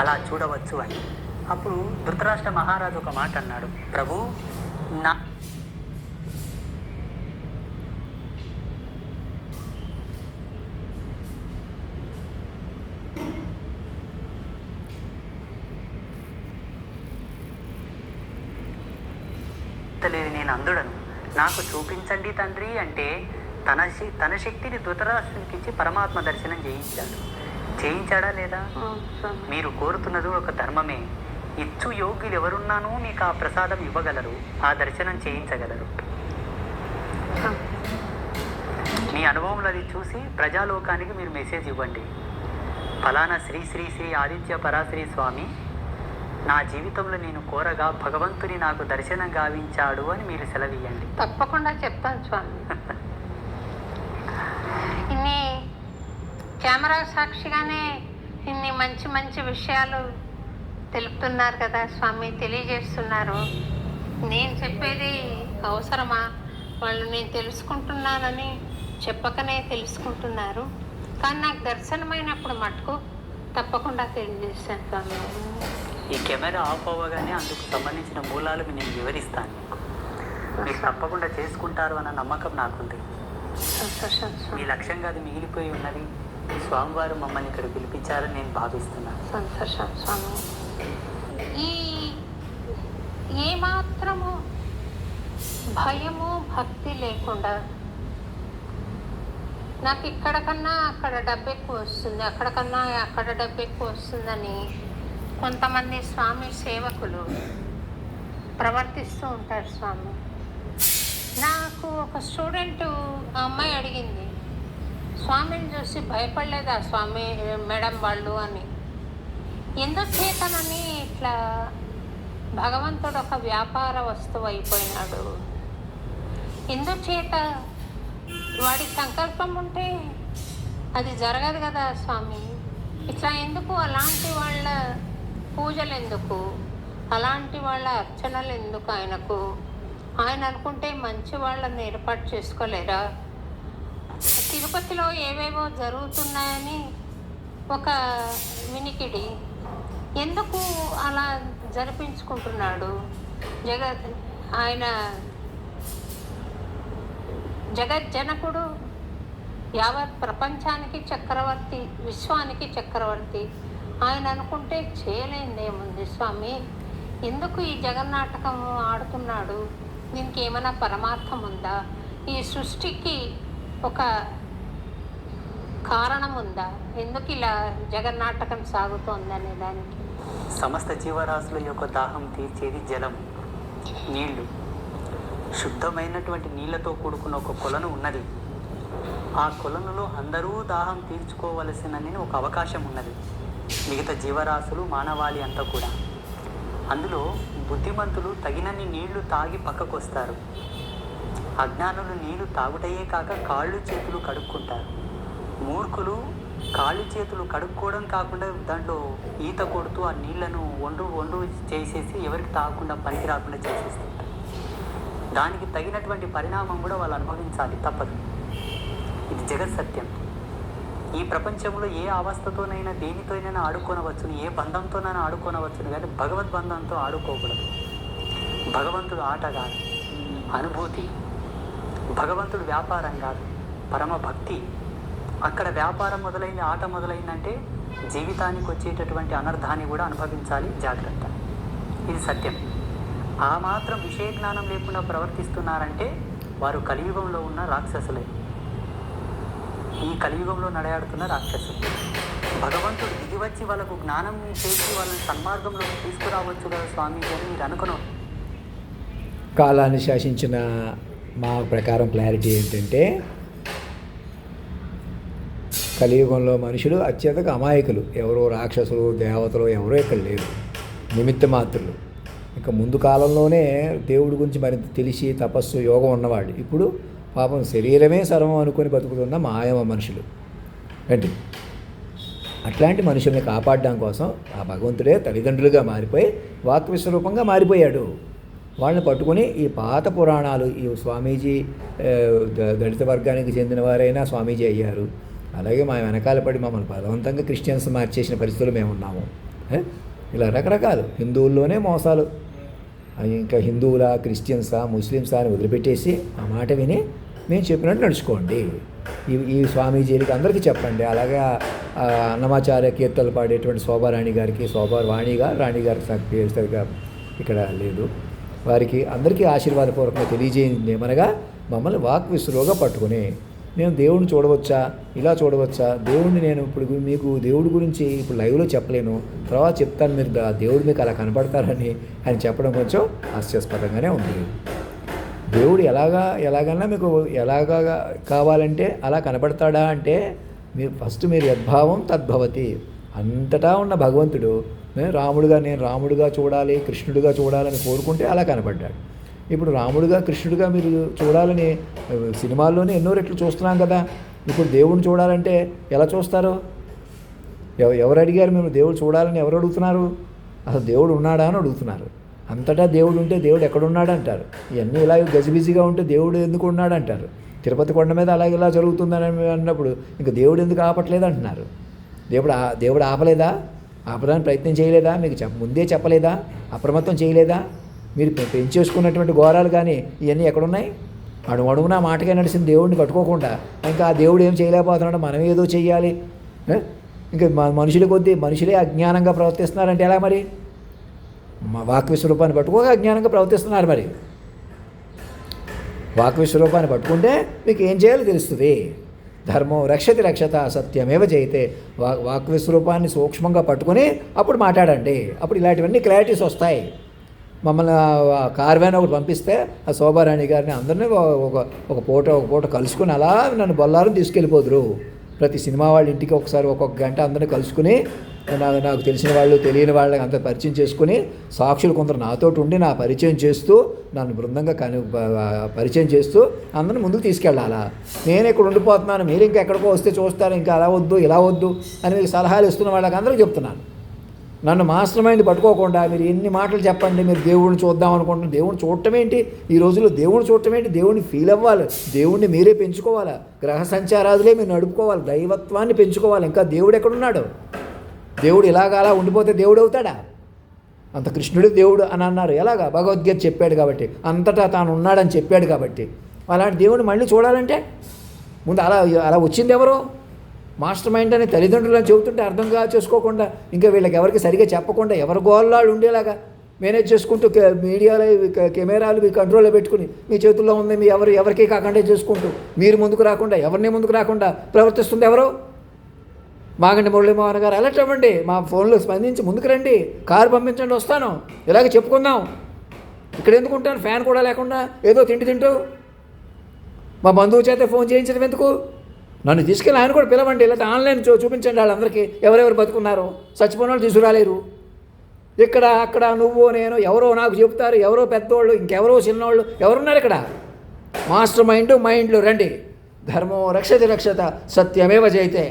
అలా చూడవచ్చు అని. అప్పుడు ధృతరాష్ట్ర మహారాజు ఒక మాట అన్నాడు, ప్రభు నా లేదు, నేను అందుడను, నాకు చూపించండి తండ్రి అంటే తన శక్తిని ధృతరాష్ట్రునికి ఇచ్చి పరమాత్మ దర్శనం చేయించాడా లేదా? మీరు కోరుతున్నది ఒక ధర్మమే. ఇచ్చు యోగ్యులు ఎవరున్నానో మీకు ఆ ప్రసాదం ఇవ్వగలరు, ఆ దర్శనం చేయించగలరు. మీ అనుభవంలో అది చూసి ప్రజాలోకానికి మీరు మెసేజ్ ఇవ్వండి, ఫలానా శ్రీ శ్రీ శ్రీ ఆదిత్య పరాశ్రీ స్వామి నా జీవితంలో నేను కోరగా భగవంతుని నాకు దర్శనం గావించాడు అని మీరు సెలవియండి. తప్పకుండా చెప్తాను స్వామి. ఇన్ని కెమెరా సాక్షిగానే ఇన్ని మంచి మంచి విషయాలు తెలుపుతున్నారు కదా స్వామి, తెలియజేస్తున్నారు. నేను చెప్పేది అవసరమా? వాళ్ళు నేను తెలుసుకుంటున్నానని చెప్పకనే తెలుసుకుంటున్నారు. కానీ నాకు దర్శనమైనప్పుడు మటుకు తప్పకుండా తెలియజేస్తాను స్వామి. ఈ కెమెరా ఆఫ్ అవ్వగానే అందుకు సంబంధించిన మూలాలు నేను వివరిస్తాను. మీరు తప్పకుండా చేసుకుంటారు అన్న నమ్మకం నాకుంది. మీ లక్ష్యంగా అది మిగిలిపోయి ఉన్నది. స్వామివారు మమ్మల్ని ఇక్కడ పిలిపించారని నేను భావిస్తున్నాను. సంతోషం స్వామి. ఈ ఏమాత్రము భయము భక్తి లేకుండా నాకు ఇక్కడ కన్నా అక్కడ డబ్బు ఎక్కువ వస్తుంది, అక్కడ కన్నా అక్కడ డబ్బు ఎక్కువ వస్తుందని కొంతమంది స్వామి సేవకులు ప్రవర్తిస్తూ ఉంటారు స్వామి. నాకు ఒక స్టూడెంట్, ఆ అమ్మాయి అడిగింది, స్వామిని చూసి భయపడలేదా స్వామి మేడం వాళ్ళు అని. ఎందుచేతనని ఇట్లా భగవంతుడు ఒక వ్యాపార వస్తువు అయిపోయినాడు? ఎందుచేత? వాడి సంకల్పం ఉంటే అది జరగదు కదా స్వామి. ఇట్లా ఎందుకు? అలాంటి వాళ్ళ పూజలు ఎందుకు? అలాంటి వాళ్ళ అర్చనలు ఎందుకు ఆయనకు? ఆయన అనుకుంటే మంచి వాళ్ళని ఏర్పాటు చేసుకోలేరా? తిరుపతిలో ఏవేవో జరుగుతున్నాయని ఒక వినికిడి, ఎందుకు అలా జరిపించుకుంటున్నాడు? ఆయన జగజ్జనకుడు, యావత్ ప్రపంచానికి చక్రవర్తి, విశ్వానికి చక్రవర్తి. ఆయన అనుకుంటే చేయలేనిదేముంది స్వామి? ఎందుకు ఈ జగన్నాటకం ఆడుతున్నాడు? దీనికి ఏమైనా పరమార్థం ఉందా? ఈ సృష్టికి ఒక కారణం ఉందా? ఎందుకు ఇలా జగన్నాటకం సాగుతోందనే దానికి సమస్త జీవరాశుల యొక్క దాహం తీర్చేది జలం, నీళ్లు. శుద్ధమైనటువంటి నీళ్లతో కూడుకున్న ఒక కొలను ఉన్నది. ఆ కొలనులో అందరూ దాహం తీర్చుకోవలసినని ఒక అవకాశం ఉన్నది. మిగతా జీవరాశులు, మానవాళి అంతా కూడా. అందులో బుద్ధిమంతులు తగినన్ని నీళ్లు తాగి పక్కకు వస్తారు. అజ్ఞానులు నీళ్లు తాగుటయే కాక కాళ్ళు చేతులు కడుక్కుంటారు. మూర్ఖులు కాళ్ళు చేతులు కడుక్కోవడం కాకుండా దాంట్లో ఈత కొడుతూ ఆ నీళ్లను వండు చేసేసి ఎవరికి తాగకుండా పనికి రాకుండా చేసేస్తుంటారు. దానికి తగినటువంటి పరిణామం కూడా వాళ్ళు అనుభవించాలి, తప్పదు. ఇది జగత్ సత్యం. ఈ ప్రపంచంలో ఏ అవస్థతోనైనా దేనితోనైనా ఆడుకోనవచ్చును, ఏ బంధంతోనైనా ఆడుకోనవచ్చును, కానీ భగవద్బంధంతో ఆడుకోకూడదు. భగవంతుడు ఆట కాదు, అనుభూతి. భగవంతుడు వ్యాపారం కాదు, పరమ భక్తి. అక్కడ వ్యాపారం మొదలైంది, ఆట మొదలైందంటే జీవితానికి వచ్చేటటువంటి అనర్థాన్ని కూడా అనుభవించాలి. జాగ్రత్త, ఇది సత్యం. ఆ మాత్రం విషయ జ్ఞానం లేకుండా ప్రవర్తిస్తున్నారంటే వారు కలియుగంలో ఉన్న రాక్షసులే. ఈ కలియుగంలో నడయాడుతున్న రాక్షసులు. భగవంతుడు దిగి వచ్చి వాళ్ళకు జ్ఞానం చేసి వాళ్ళని సన్మార్గంలో తీసుకురావచ్చు కదా స్వామీజీ అని మీరు అనుకున్నాం. కాలాన్ని శాసించిన మా ప్రకారం క్లారిటీ ఏంటంటే, కలియుగంలో మనుషులు అత్యంతగా అమాయకులు. ఎవరో రాక్షసులు, దేవతలు ఎవరో ఇక్కడ లేరు, నిమిత్త మాత్రులు. ఇంకా ముందు కాలంలోనే దేవుడి గురించి మరింత తెలిసి తపస్సు, యోగం ఉన్నవాళ్ళు. ఇప్పుడు పాపం శరీరమే సర్వం అనుకొని బతుకుతున్న మాయమ మనుషులు ఏంటి. అట్లాంటి మనుషుల్ని కాపాడడం కోసం ఆ భగవంతుడే తల్లిదండ్రులుగా మారిపోయి వాక్ విశ్వరూపంగా మారిపోయాడు. వాళ్ళని పట్టుకొని ఈ పాత పురాణాలు, ఈ స్వామీజీ దళిత వర్గానికి చెందిన వారైనా స్వామీజీ అయ్యారు. అలాగే మా వెనకాల పడి మమ్మల్ని బలవంతంగా క్రిస్టియన్స్ మార్చేసిన పరిస్థితులు మేము ఉన్నాము. ఇలా రకరకాలు హిందువుల్లోనే మోసాలు. ఇంకా హిందువులా, క్రిస్టియన్సా, ముస్లిమ్సా అని వదిలిపెట్టేసి ఆ మాట విని మేము చెప్పినట్టు నడుచుకోండి. ఈ స్వామీజీలకి అందరికీ చెప్పండి. అలాగే అన్నమాచార్య కీర్తనలు పాడేటువంటి శోభారాణి గారికి, శోభావాణి గారు, రాణి గారికి నాకు పేరు సరిగా ఇక్కడ లేదు, వారికి అందరికీ ఆశీర్వాదపూర్వకంగా తెలియజేయండి. ఏమనగా మమ్మల్ని వాక్ విసురుగా పట్టుకుని నేను దేవుడిని చూడవచ్చా, ఇలా చూడవచ్చా, దేవుడిని నేను ఇప్పుడు మీకు దేవుడి గురించి ఇప్పుడు లైవ్లో చెప్పలేను, తర్వాత చెప్తాను, మీరు దేవుడు మీకు అలా కనపడతారని ఆయన చెప్పడం కొంచెం హాస్యాస్పదంగానే ఉంది. దేవుడు ఎలాగన్నా మీకు ఎలాగా కావాలంటే అలా కనపడతాడా అంటే మీరు యద్భావం తద్భవతి. అంతటా ఉన్న భగవంతుడు నేను రాముడుగా చూడాలి, కృష్ణుడిగా చూడాలని కోరుకుంటే అలా కనపడ్డాడు. ఇప్పుడు రాముడుగా, కృష్ణుడిగా మీరు చూడాలని సినిమాల్లోనే ఎన్నో రెట్లు చూస్తున్నాం కదా. ఇప్పుడు దేవుడిని చూడాలంటే ఎలా చూస్తారు? ఎవరు అడిగారు? మేము దేవుడు చూడాలని ఎవరు అడుగుతున్నారు? అసలు దేవుడు ఉన్నాడా అని అడుగుతున్నారు. అంతటా దేవుడు ఉంటే దేవుడు ఎక్కడున్నాడు అంటారు. ఇవన్నీ ఇలా గజిబిజిగా ఉంటే దేవుడు ఎందుకు ఉన్నాడు అంటారు. తిరుపతి కొండ మీద అలాగే ఇలా జరుగుతుందని అన్నప్పుడు ఇంకా దేవుడు ఎందుకు ఆపట్లేదు అంటున్నారు. దేవుడు ఆపలేదా? ఆపడానికి ప్రయత్నం చేయలేదా? మీకు ముందే చెప్పలేదా? అప్రమత్తం చేయలేదా? మీరు పెంచేసుకున్నటువంటి ఘోరాలు కానీ ఇవన్నీ ఎక్కడున్నాయి? అడుగున మాటగా నడిచిన దేవుడిని కట్టుకోకుండా ఇంకా ఆ దేవుడు ఏం చేయలేకపోతున్నాడు, మనం ఏదో చెయ్యాలి. ఇంకా మనుషులే అజ్ఞానంగా ప్రవర్తిస్తున్నారంటే ఎలా మరి? వాక్ విశ్వరూపాన్ని పట్టుకోక అజ్ఞానంగా ప్రవర్తిస్తున్నారు. మరి వాక్ విశ్వరూపాన్ని పట్టుకుంటే మీకు ఏం చేయాలో తెలుస్తుంది. ధర్మం రక్షతి రక్షత సత్యమేవ జయితే. వాక్ విశ్వరూపాన్ని సూక్ష్మంగా పట్టుకొని అప్పుడు మాట్లాడండి. అప్పుడు ఇలాంటివన్నీ క్లారిటీస్ వస్తాయి. మమ్మల్ని కార్ వ్యాన్ ఒకటి పంపిస్తే ఆ శోభారాణి గారిని అందరినీ ఒక పూట కలుసుకుని అలా నన్ను బొల్లారం తీసుకెళ్ళిపోదురు. ప్రతి సినిమా వాళ్ళ ఇంటికి ఒకసారి ఒక్కొక్క గంట అందరినీ కలుసుకుని నాకు తెలిసిన వాళ్ళు, తెలియని వాళ్ళకి అంత పరిచయం చేసుకుని, సాక్షులు కొందరు నాతోటి ఉండి నా పరిచయం చేస్తూ, నన్ను బృందంగా పరిచయం చేస్తూ అందరిని ముందుకు తీసుకెళ్ళాలా? నేను ఇక్కడ ఉండిపోతున్నాను, మీరు ఇంకా ఎక్కడికో వస్తే చూస్తారు, ఇంకా అలా వద్దు ఇలా వద్దు అని మీకు సలహాలు ఇస్తున్న వాళ్ళకి అందరికీ చెప్తున్నాను. నన్ను మాస్టర్ మైండ్ పట్టుకోకుండా మీరు ఎన్ని మాటలు చెప్పండి, మీరు దేవుడిని చూద్దాం అనుకుంటున్నారు. దేవుడిని చూడటం ఏంటి? ఈ రోజుల్లో దేవుడిని చూడటం ఏంటి? దేవుడిని ఫీల్ అవ్వాలి, దేవుడిని మీరే పెంచుకోవాలి, గ్రహ సంచారాదులే మీరు నడుపుకోవాలి, దైవత్వాన్ని పెంచుకోవాలి. ఇంకా దేవుడు ఎక్కడున్నాడు? దేవుడు అలా ఉండిపోతే దేవుడు అవుతాడా? అంత కృష్ణుడు దేవుడు అని అన్నారు. ఎలాగా? భగవద్గీత చెప్పాడు కాబట్టి, అంతటా తాను ఉన్నాడని చెప్పాడు కాబట్టి. అలాంటి దేవుడిని మళ్ళీ చూడాలంటే ముందు అలా వచ్చింది ఎవరు? మాస్టర్ మైండ్ అని తల్లిదండ్రులు అని చెబుతుంటే అర్థం చేసుకోకుండా, ఇంకా వీళ్ళకి ఎవరికి సరిగా చెప్పకుండా ఎవరి గోళ్ళు ఉండేలాగా మేనేజ్ చేసుకుంటూ మీడియాలో కెమెరాలు మీ కంట్రోల్లో పెట్టుకుని మీ చేతుల్లో ఉంది, మీ ఎవరికి కాకుండా చేసుకుంటూ మీరు ముందుకు రాకుండా, ఎవరిని ముందుకు రాకుండా ప్రవర్తిస్తుంది ఎవరు? మాగంటి మురళీమోహన్ గారు అలర్ట్ అవ్వండి, మా ఫోన్లో స్పందించి ముందుకు రండి, కారు పంపించండి, వస్తాను, ఇలాగే చెప్పుకుందాం. ఇక్కడ ఎందుకు ఉంటాను ఫ్యాన్ కూడా లేకుండా ఏదో తింటూ? మా బంధువు చేత ఫోన్ చేయించడం ఎందుకు? నన్ను తీసుకెళ్ళి ఆయన కూడా పిలవండి, లేకపోతే ఆన్లైన్ చూపించండి వాళ్ళందరికీ ఎవరెవరు బతుకున్నారో. చచ్చిపోయిన వాళ్ళు తీసుకురాలేరు. ఇక్కడ అక్కడ నువ్వు నేను ఎవరో నాకు చెప్తారు, ఎవరో పెద్దోళ్ళు, ఇంకెవరో చిన్నోళ్ళు ఎవరున్నారు ఇక్కడ? మాస్టర్ మైండ్లు రండి. ధర్మం రక్షతి రక్షత సత్యమేవ జయితే.